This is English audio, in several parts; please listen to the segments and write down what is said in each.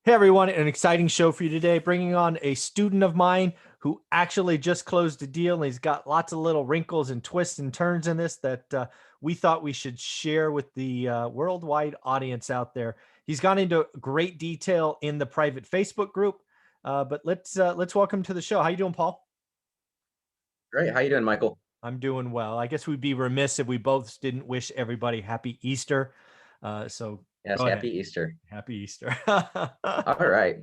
Hey everyone, an exciting show for you today, bringing on a student of mine who actually just closed a deal, and he's got lots of little wrinkles and twists and turns in this that we thought we should share with the worldwide audience out there. He's gone into great detail in the private Facebook group, but let's welcome to the show. How you doing, Paul? Great. How you doing, Michael? I'm doing well. I guess we'd be remiss if we both didn't wish everybody happy Easter. So Yes, go happy ahead. Easter. Happy Easter. All right.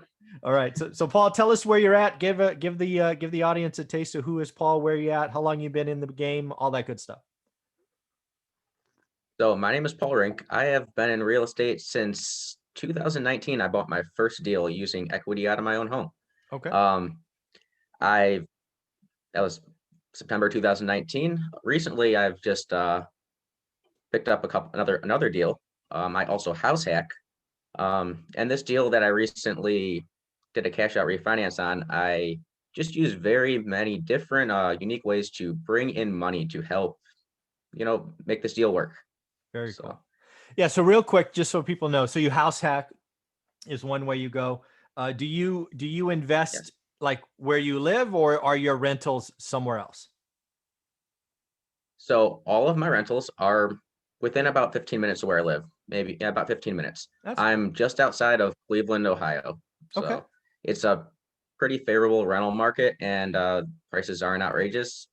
All right. So Paul, tell us where you're at. Give the audience a taste of who is Paul, where you at, how long you've been in the game, all that good stuff. So my name is Paul Rink. I have been in real estate since 2019. I bought my first deal using equity out of my own home. Okay. Um, I That was September 2019. Recently, I've just picked up another deal. I also house hack. And this deal that I recently did a cash out refinance on, I just use very many different unique ways to bring in money to help, make this deal work. Very So, cool. Yeah. So real quick, just so people know, so you house hack is one way you go. Do you yes. invest like where you live, or are your rentals somewhere else? So all of my rentals are within about 15 minutes of where I live, maybe yeah, about 15 minutes. That's cool. I'm just outside of Cleveland, Ohio. Okay. So it's a pretty favorable rental market and prices aren't outrageous.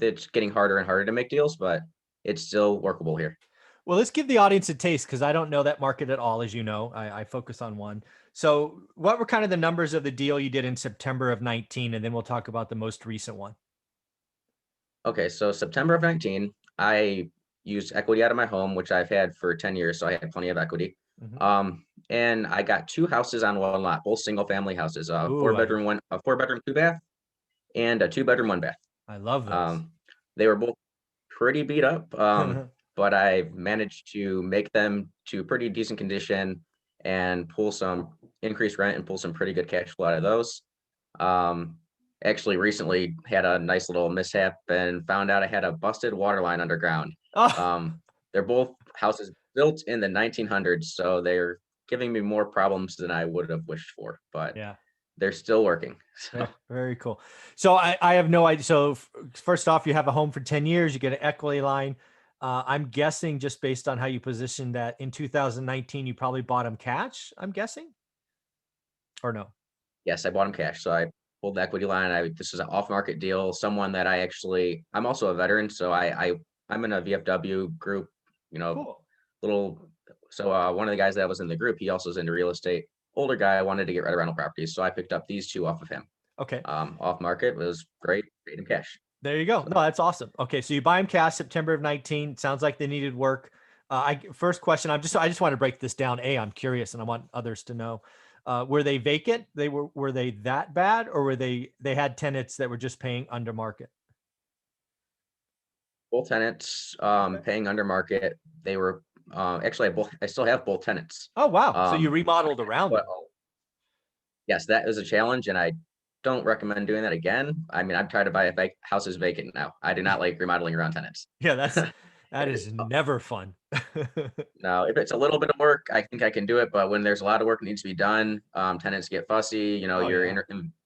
It's getting harder and harder to make deals, but it's still workable here. Well, let's give the audience a taste because I don't know that market at all. As you know, I focus on one. So, what were kind of the numbers of the deal you did in September of 19? And then we'll talk about the most recent one. Okay, so September of 19, I used equity out of my home, which I've had for 10 years, so I had plenty of equity. Mhm. And I got two houses on one lot, both single family houses, Ooh, a 4 bedroom, two bath, and a 2 bedroom, one bath. I love those. Um, they were both pretty beat up, but I managed to make them to pretty decent condition and pull some increased rent and pull some pretty good cash flow out of those. Um, Actually, recently had a nice little mishap and found out I had a busted water line underground. Oh, Um, they're both houses built in the 1900s, so they're giving me more problems than I would have wished for, but yeah. they're still working. So, Very cool. So I have no idea. So first off, you have a home for 10 years, you get an equity line. I'm guessing just based on how you positioned that in 2019, you probably bought them cash, I'm guessing, or no? yes, I bought them cash. So I pulled the equity line. This is an off-market deal. Someone that I'm also a veteran, so I'm in a VFW group, you know, Cool. little. So one of the guys that was in the group, he also is into real estate. Older guy, wanted to get rid of rental properties, so I picked up these two off of him. Okay. Off market was great, paid in cash. There you go. So No, that's awesome. Okay, so you buy them cash September of 19. Sounds like they needed work. I first question. I just want to break this down. I'm curious, and I want others to know. Were they vacant? Were they that bad, or were they had tenants that were just paying under market? both tenants Okay. paying under market. They were actually I still have both tenants. Oh wow. So you Um, remodeled around but them. yes, that is a challenge, and I don't recommend doing that again. I mean, I've tried to buy houses vacant now. I do not like remodeling around tenants. Yeah, that It- is never fun. Now, if it's a little bit of work, I think I can do it. But when there's a lot of work that needs to be done, tenants get fussy. Oh yeah.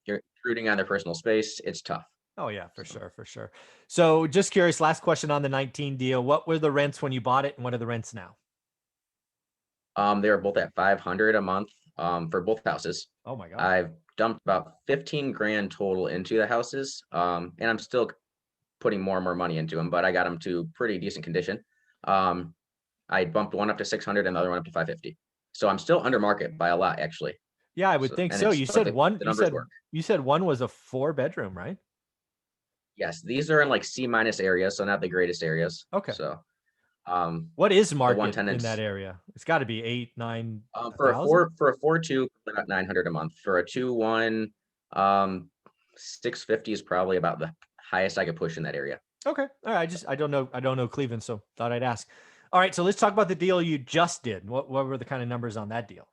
You're intruding on their personal space. It's tough. Oh yeah, for So, sure, for sure. So just curious, last question on the 19 deal. What were the rents when you bought it, and what are the rents now? they were both at 500 a month for both houses. Oh my God. I've dumped about 15 grand total into the houses, and I'm still putting more and more money into them. But I got them to pretty decent condition. Um, I bumped one up to 600 and the other one up to 550. So I'm still under market by a lot, actually. Yeah, I would So, think and so. it's You but said the numbers work. you said one was a four bedroom, right? Yes, these are in like C minus areas, so not the greatest areas. Okay. So um, What is the one market in that tenants area? It's got to be eight, nine for a thousand. four two about 900 a month. For a 2-1, 650 is probably about the highest I could push in that area. Okay. All right. I don't know Cleveland, so thought I'd ask. All right. So let's talk about the deal you just did. What were the kind of numbers on that deal?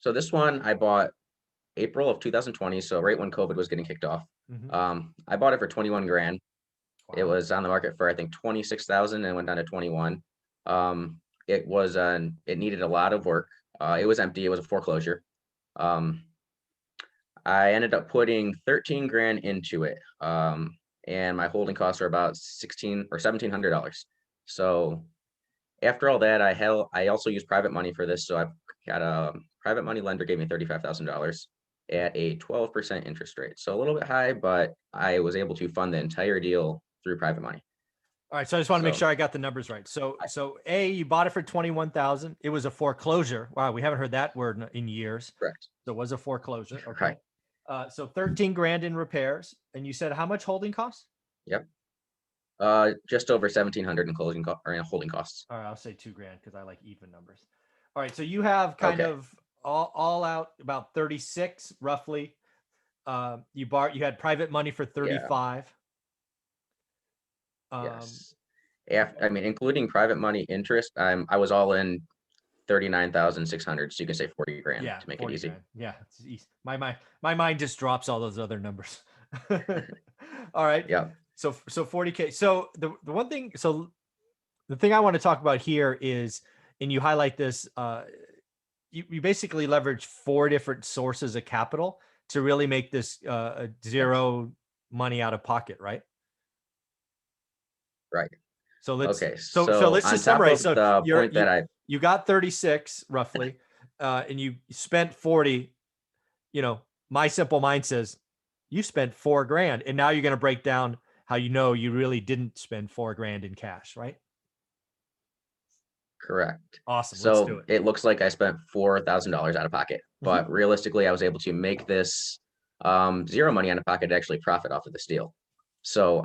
So this one I bought April of 2020, so right when COVID was getting kicked off. Hmm. I bought it for 21 grand. It Wow. was on the market for I think 26,000 and went down to 21. It needed a lot of work. It was empty. It was a foreclosure. Um, I ended up putting 13 grand into it. And my holding costs are about 16 or $1,700. So after all that, I also used private money for this. So I got a private money lender gave me $35,000 at a 12% interest rate. So a little bit high, but I was able to fund the entire deal through private money. All right. So I just want to make So sure I got the numbers right. So you bought it for 21,000. It was a foreclosure. Wow. We haven't heard that word in years. correct. So it was a foreclosure. Okay. Right. So 13 grand in repairs. And you said how much holding costs? Yep. Just over 1,700 in holding costs. All right. I'll say 2 grand because I like even numbers. All right. So you have kind Okay. of all out about 36 roughly. You had private money for 35. Yes. I mean, including private money interest, I was all in 39,600. So you can say 40 grand Yeah, to make it 40 easy. grand. Yeah, it's easy. My mind just drops all those other numbers. All right. Yeah. So 40K. So the one thing, so the thing I want to talk about here is, and you highlight this, you basically leverage 4 different sources of capital to really make this zero money out of pocket, right? Right. So let's Okay. so let's On just top summarize. of So the point that you got 36 roughly, and you spent 40. You know, my simple mind says you spent 4 grand, and now you're going to break down how you really didn't spend 4 grand in cash, right? correct. Awesome. Let's do So it. it looks like I spent $4,000 out of pocket, but realistically, I was able to make this zero money out of pocket to actually profit off of this deal. So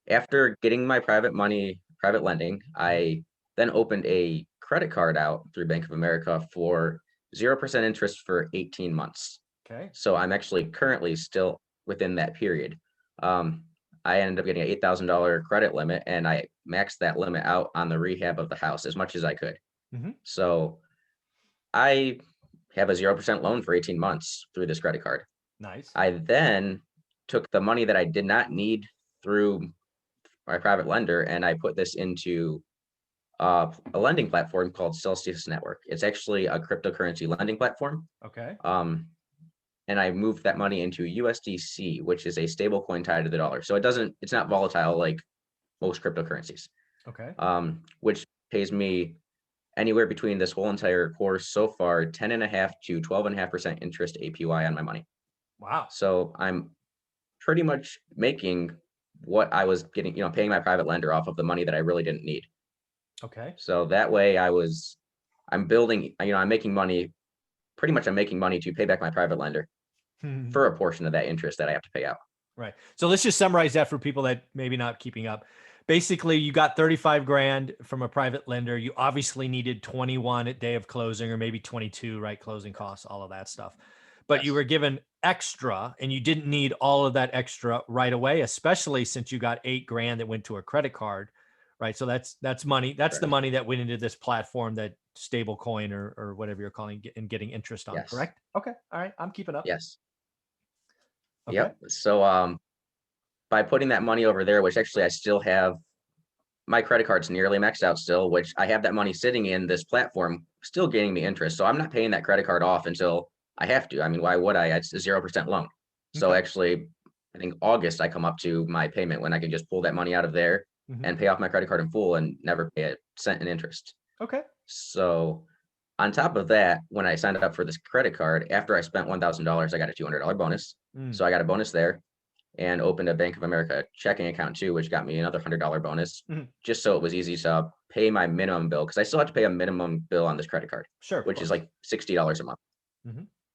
after getting my private lending, I then opened a credit card out through Bank of America for 0% interest for 18 months. Okay. So I'm actually currently still within that period. I ended up getting an $8,000 credit limit, and I maxed that limit out on the rehab of the house as much as I could. So I have a 0% loan for 18 months through this credit card. Nice. I then took the money that I did not need through my private lender, and I put this into a lending platform called Celsius Network. It's actually a cryptocurrency lending platform. Okay. And I moved that money into USDC, which is a stable coin tied to the dollar. So it's not volatile like most cryptocurrencies. Okay. Which pays me anywhere between this whole entire course so far, 10.5 to 12.5% interest APY on my money. Wow. So I'm pretty much making what I was getting, paying my private lender off of the money that I really didn't need. Okay. So that way I'm building, I'm making money, pretty much I'm making money to pay back my private lender for a portion of that interest that I have to pay out. Right. So let's just summarize that for people that maybe not keeping up. Basically, you got 35 grand from a private lender. You obviously needed 21 at day of closing, or maybe 22, right? Closing costs, all of that stuff. But you Yes. were given extra, and you didn't need all of that extra right away, especially since you got 8 grand that went to a credit card, right? So that's money. That's the Correct. money that went into this platform, that stable coin or whatever you're calling it, and getting interest on. Yes. Correct? Okay. All right. I'm keeping up. Yes. Okay. Yep. So by putting that money over there, which actually I still have, my credit card's nearly maxed out still, which I have that money sitting in this platform, still gaining me interest. So I'm not paying that credit card off until I have to. I mean, why would I? It's a 0% loan. So Okay. actually, I think August I come up to my payment when I can just pull that money out of there and pay off my credit card in full and never pay a cent in interest. Okay. So on top of that, when I signed up for this credit card, after I spent $1,000, I got a $200 bonus. So I got a bonus there, and opened a Bank of America checking account too, which got me another $100 bonus, just so it was easy to pay my minimum bill, because I still have to pay a minimum bill on this credit card, Sure. which is like $60 a month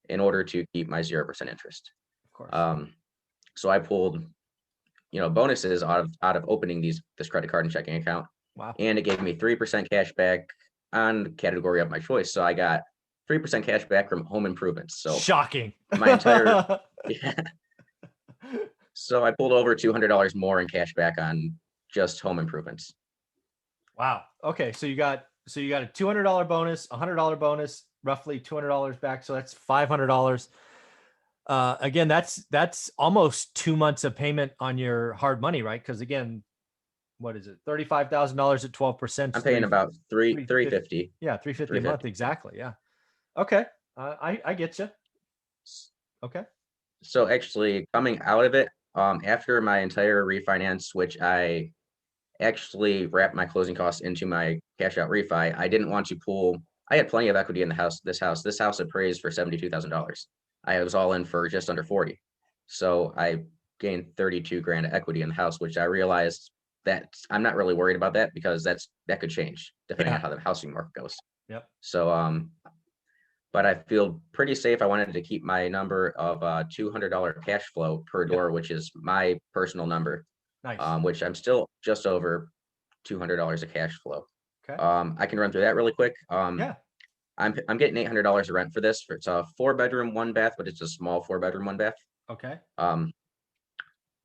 in order to keep my 0% interest. Of course. So I pulled, bonuses out of opening this credit card and checking account. Wow. And it gave me 3% cash back on the category of my choice. So I got 3% cash back from home improvements. So shocking. my entire yeah. So I pulled over $200 more in cash back on just home improvements. Wow. Okay. So you got a $200 bonus, $100 bonus, roughly $200 back. So that's $500. Again, that's almost 2 months of payment on your hard money, right? Because again, what is it? $35,000 at 12%. I'm paying about $350. Yeah, $350 a month. Exactly. Yeah. Okay. I get you. S- Okay. So actually coming out of it, after my entire refinance, which I actually wrapped my closing costs into my cash out refi, I didn't want to pull. I had plenty of equity in the house. This house appraised for $72,000. I was all in for just under 40. So I gained 32 grand of equity in the house, which I realized that I'm not really worried about that because that could change depending on Yeah. how the housing market goes. Yep. So but I feel pretty safe. I wanted to keep my number of $200 cash flow per Yep. door, which is my personal number, Nice. which I'm still just over $200 of cash flow. Okay. I can run through that really quick. Yeah. I'm getting $800 of rent for this. It's a 4 bedroom, 1 bath, but it's a small 4 bedroom, 1 bath. Okay. Um,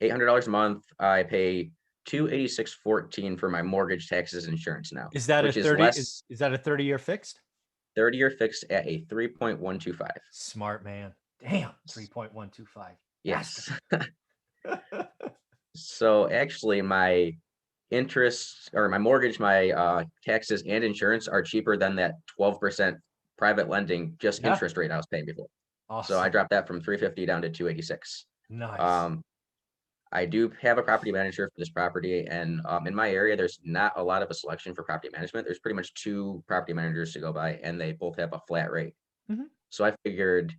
$800 a month. I pay 286.14 for my mortgage, taxes, and insurance now, Is that a which is 30? less. Is that a 30-year fixed? 30-year fixed at a 3.125. Smart man. Damn. 3.125. Bastard. Yes. So actually, my interest or my mortgage, my taxes and insurance are cheaper than that 12% private lending just Yeah. interest rate I was paying before. So I Awesome. dropped that from 350 down to 286. Nice. Um, I do have a property manager for this property, and in my area, there's not a lot of a selection for property management. There's pretty much two property managers to go by, and they both have a flat rate. Mhm. So I figured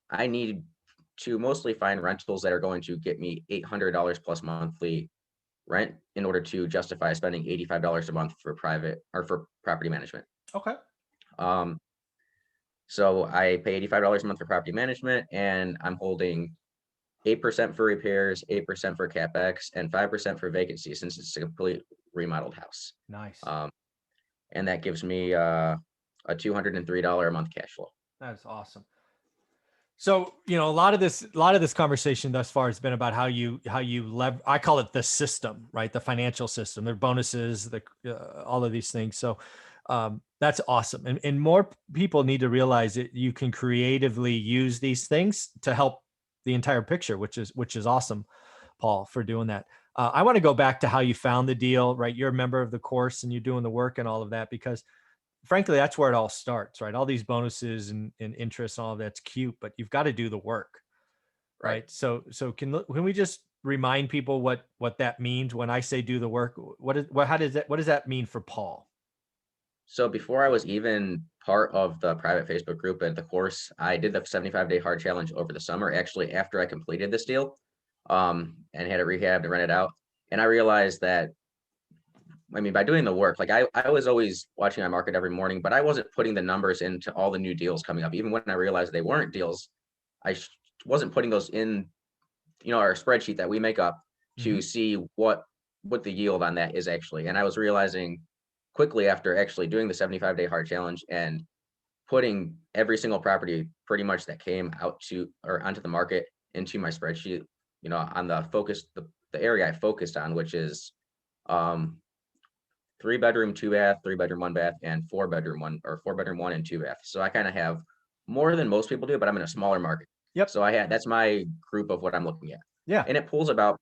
I need to mostly find rentals that are going to get me $800 plus monthly rent in order to justify spending $85 a month for private or for property management. Okay. Um, so I pay $85 a month for property management, and I'm holding 8% for repairs, 8% for capex, and 5% for vacancy since it's a complete remodeled house. Nice. Um, and that gives me a $203 a month cash flow. That's awesome. So, a lot of this conversation thus far has been about I call it the system, right? The financial system, their bonuses, all of these things. So, that's awesome. And more people need to realize that you can creatively use these things to help the entire picture, which is awesome, Paul, for doing that. I want to go back to how you found the deal, right? You're a member of the course and you're doing the work and all of that, because frankly, that's where it all starts, right? All these bonuses and interest and all of that's cute, but you've got to do the work, Right. right? So can we just remind people what that means when I say do the work? What does that mean for Paul? So before I was even part of the private Facebook group at the course, I did the 75-day hard challenge over the summer, actually after I completed this deal, and had it rehabbed and rented out. And I realized that, I mean, by doing the work, like I was always watching my market every morning, but I wasn't putting the numbers into all the new deals coming up. Even when I realized they weren't deals, I wasn't putting those in, our spreadsheet that we make up Hmm. to see what the yield on that is actually. And I was realizing quickly after actually doing the 75-day hard challenge and putting every single property pretty much that came out to or onto the market into my spreadsheet, on the area I focused on, which is um 3 bedroom, 2 bath, 3 bedroom, 1 bath, and 4 bedroom, 4 bedroom, 1 and 2 bath. So I kind of have more than most people do, but I'm in a smaller market. Yep. So that's my group of what I'm looking at. Yeah. And it pulls about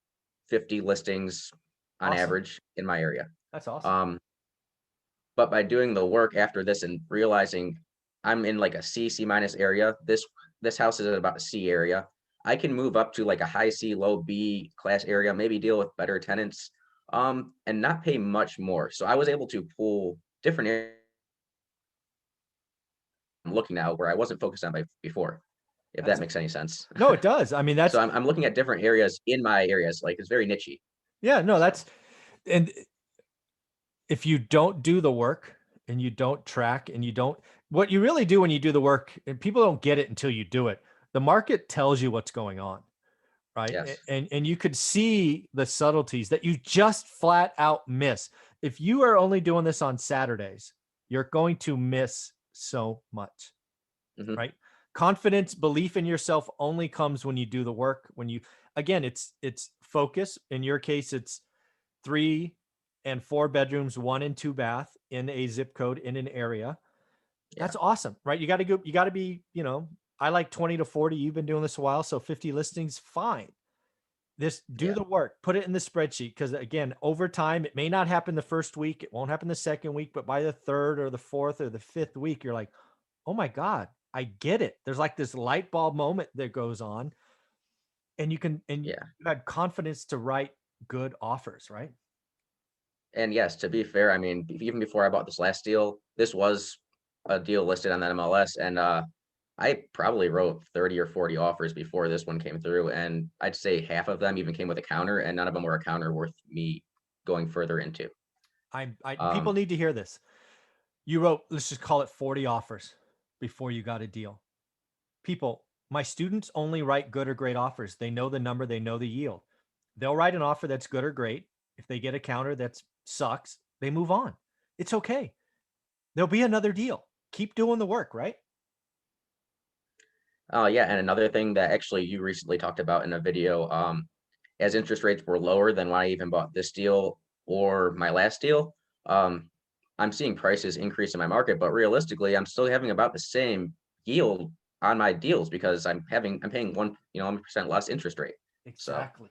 50 listings on Awesome. average in my area. That's awesome. Um, but by doing the work after this and realizing I'm in like a C minus area, this house is at about a C area. I can move up to like a high C, low B class area, maybe deal with better tenants, and not pay much more. So I was able to pull different areas I'm looking now where I wasn't focused on before, if that That's makes any sense. No, it does. I mean, So that's I'm looking at different areas in my areas, like it's very nichey. yeah, no, So and if you don't do the work and you don't track and you don't, what you really do when you do the work, and people don't get it until you do it, the market tells you what's going on, right? yes. And you could see the subtleties that you just flat out miss. If you are only doing this on Saturdays, you're going to miss so much, Hmm. right? Confidence, belief in yourself only comes when you do the work. When you, again, it's focus. In your case, it's 3 and 4 bedrooms, 1 and 2 bath in a zip code in an area. Yeah. That's awesome, right? You got to go, you got to be, I like 20 to 40. You've been doing this a while. So 50 listings, fine. This do Yeah. the work, put it in the spreadsheet. Cause again, over time, it may not happen the first week. It won't happen the second week, but by the third or the fourth or the fifth week, you're like, oh my God, I get it. There's like this light bulb moment that goes on, and you Yeah. had confidence to write good offers, right? And yes, to be fair, I mean, even before I bought this last deal, this was a deal listed on that MLS, and I probably wrote 30 or 40 offers before this one came through, and I'd say half of them even came with a counter, and none of them were a counter worth me going further into. People Um, need to hear this. You wrote, let's just call it 40 offers before you got a deal. People, my students only write good or great offers. They know the number, they know the yield. They'll write an offer that's good or great. If they get a counter that sucks, they move on. It's okay. There'll be another deal. Keep doing the work, right? oh yeah, and another thing that actually you recently talked about in a video, as interest rates were lower than when I even bought this deal or my last deal, um, I'm seeing prices increase in my market, but realistically, I'm still having about the same yield on my deals because I'm paying 1% less interest rate. So Exactly.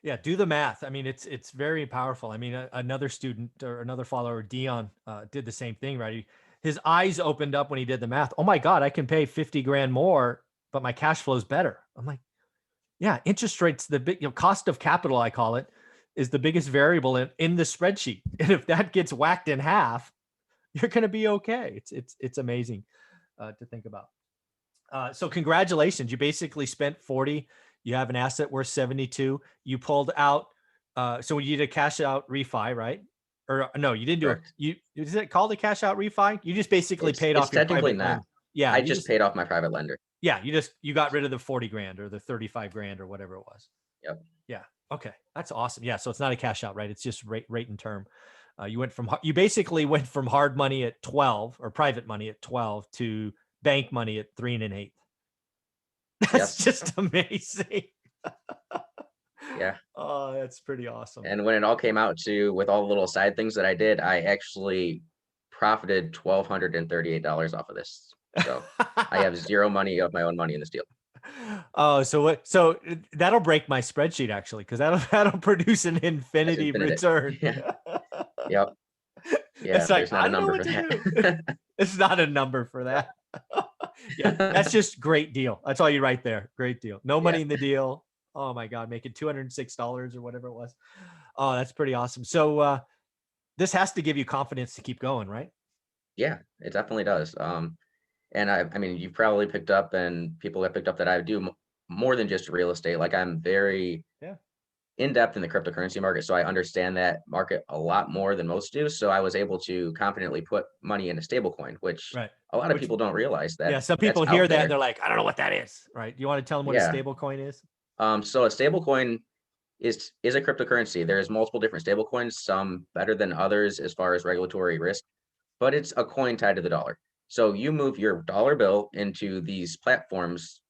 Yeah, do the math. I mean, it's very powerful. I mean, another student or another follower, Dion, did the same thing, right? His eyes opened up when he did the math. Oh my God, I can pay 50 grand more, but my cash flow is better. I'm like, yeah, interest rates, the big, cost of capital, I call it, is the biggest variable in the spreadsheet. And if that gets whacked in half, you're going to be okay. It's amazing to think about. So congratulations. You basically spent 40. You have an asset worth 72. You pulled out. So you did a cash out refi, right? Or no, you didn't do correct. is it called a cash out refi? You just basically paid It's off your technically private not. lender. Yeah. I just paid off my private lender. You got rid of the 40 grand or the 35 grand or whatever it was. Yep. Yeah. Okay. That's awesome. Yeah. So it's not a cash out, right? It's just rate and term. You basically went from hard money at 12 or private money at 12 to bank money at 3 1/8. That's Yes. just amazing. Yeah. Oh, that's pretty awesome. And when it all came out to with all the little side things that I did, I actually profited $1,238 off of this. So I have zero money of my own money in this deal. Oh, so what? So that'll break my spreadsheet actually, because that'll produce an That's infinity infinite. return. Yeah. Yep. Yeah. It's like There's not I a don't know number what for to do. that. It's not a number for that. Yeah, that's just great deal. That's all you write there. Great deal. No Yeah. money in the deal. Oh my God, making $206 or whatever it was. Oh, that's pretty awesome. So this has to give you confidence to keep going, right? Yeah. It definitely does. And I mean, you've probably picked up, and people have picked up that I do more than just real estate. Like I'm very Yeah. in depth in the cryptocurrency market, so I understand that market a lot more than most do. So I was able to confidently put money in a stablecoin, which Right. a lot of Which people don't realize that Yeah, some that's people hear out that and there. they're like, I don't know what that is, right? You want to tell them what a Yeah. stable coin is? So a stablecoin is a cryptocurrency. There's multiple different stablecoins, some better than others as far as regulatory risk, but it's a coin tied to the dollar. So you move your dollar bill into these platforms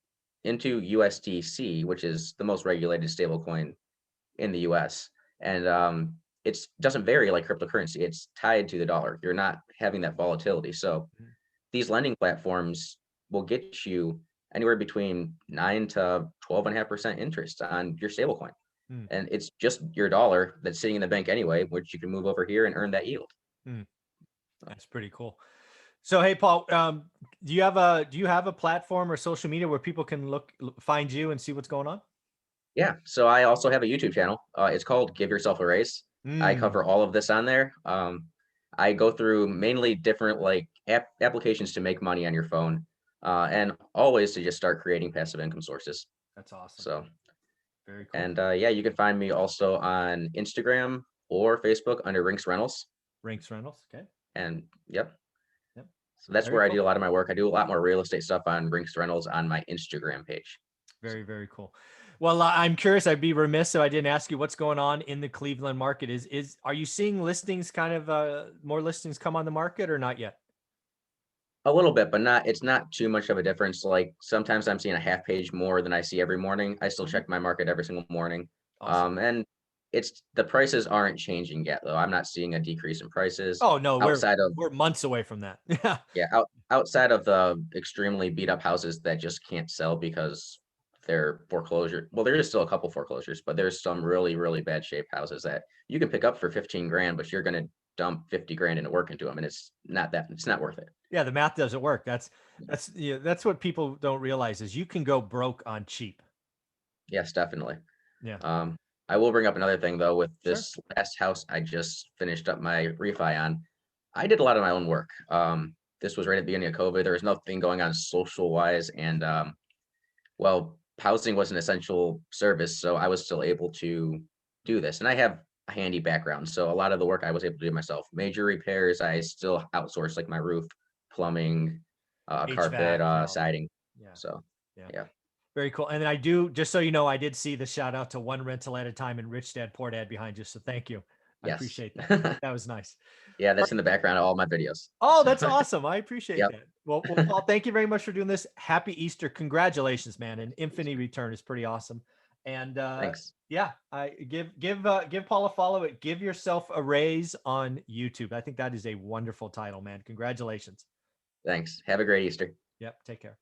into USDC, which is the most regulated stablecoin in the US. And it doesn't vary like cryptocurrency. It's tied to the dollar. You're not having that volatility. So Mhm. these lending platforms will get you anywhere between 9 to 12.5% interest on your stablecoin. Mm, And it's just your dollar that's sitting in the bank anyway, which you can move over here and earn that yield. mm. So, That's pretty cool. So, hey, Paul, do you have a platform or social media where people can find you and see what's going on? yeah. So I also have a YouTube channel. It's called Give Yourself a Raise. I Mm, cover all of this on there. I go through mainly different like applications to make money on your phone, and always to just start creating passive income sources. that's awesome. So, Very cool. and yeah, you can find me also on Instagram or Facebook under Rinks Rentals. Rinks Rentals. Okay. And yep, Yep. so that's Very where I cool. do a lot of my work. I do a lot more real estate stuff on Rinks Rentals on my Instagram page. So, Very, very cool. Well, I'm curious. I'd be remiss if I didn't ask you what's going on in the Cleveland market. Are you seeing listings kind of more listings come on the market or not yet? a little bit, but it's not too much of a difference. Like sometimes I'm seeing a half page more than I see every morning. I still Mhm. check my market every single morning. Awesome. And it's the prices aren't changing yet though. I'm not seeing a decrease in prices Oh no, we're outside of we're months away from that. Yeah. yeah, outside of the extremely beat up houses that just can't sell because they're foreclosure. Well, there is still a couple foreclosures, but there's some really, really bad shape houses that you can pick up for 15 grand, but you're gonna dump 50 grand into work into them, and it's not worth it. Yeah, the math doesn't work. That's what people don't realize is you can go broke on cheap. Yes, definitely. Yeah, Um, I will bring up another thing though, with sure. this last house I just finished up my refi on. I did a lot of my own work. This was right at the beginning of COVID. There was nothing going on social wise, and well, housing was an essential service, so I was still able to do this. And I have a handy background, so a lot of the work I was able to do myself. Major repairs, I still outsourced, like my roof, plumbing, carpet, HVAC, you know, siding. yeah, So, yeah. yeah, Very cool. And then I do, just so you know, I did see the shout out to One Rental at a Time and Rich Dad Poor Dad behind you. So thank you. I yes, appreciate that. That was nice. yeah. All That's in right. the background of all my videos. Oh, So, that's awesome. I appreciate yep. that. Well, Paul, thank you very much for doing this. Happy Easter. Congratulations, man. An Infinity Return is pretty awesome. And Thanks. yeah, I give Paul a follow. It. Give yourself a raise on YouTube. I think that is a wonderful title, man. Congratulations. Thanks. Have a great Easter. Yep. Take care.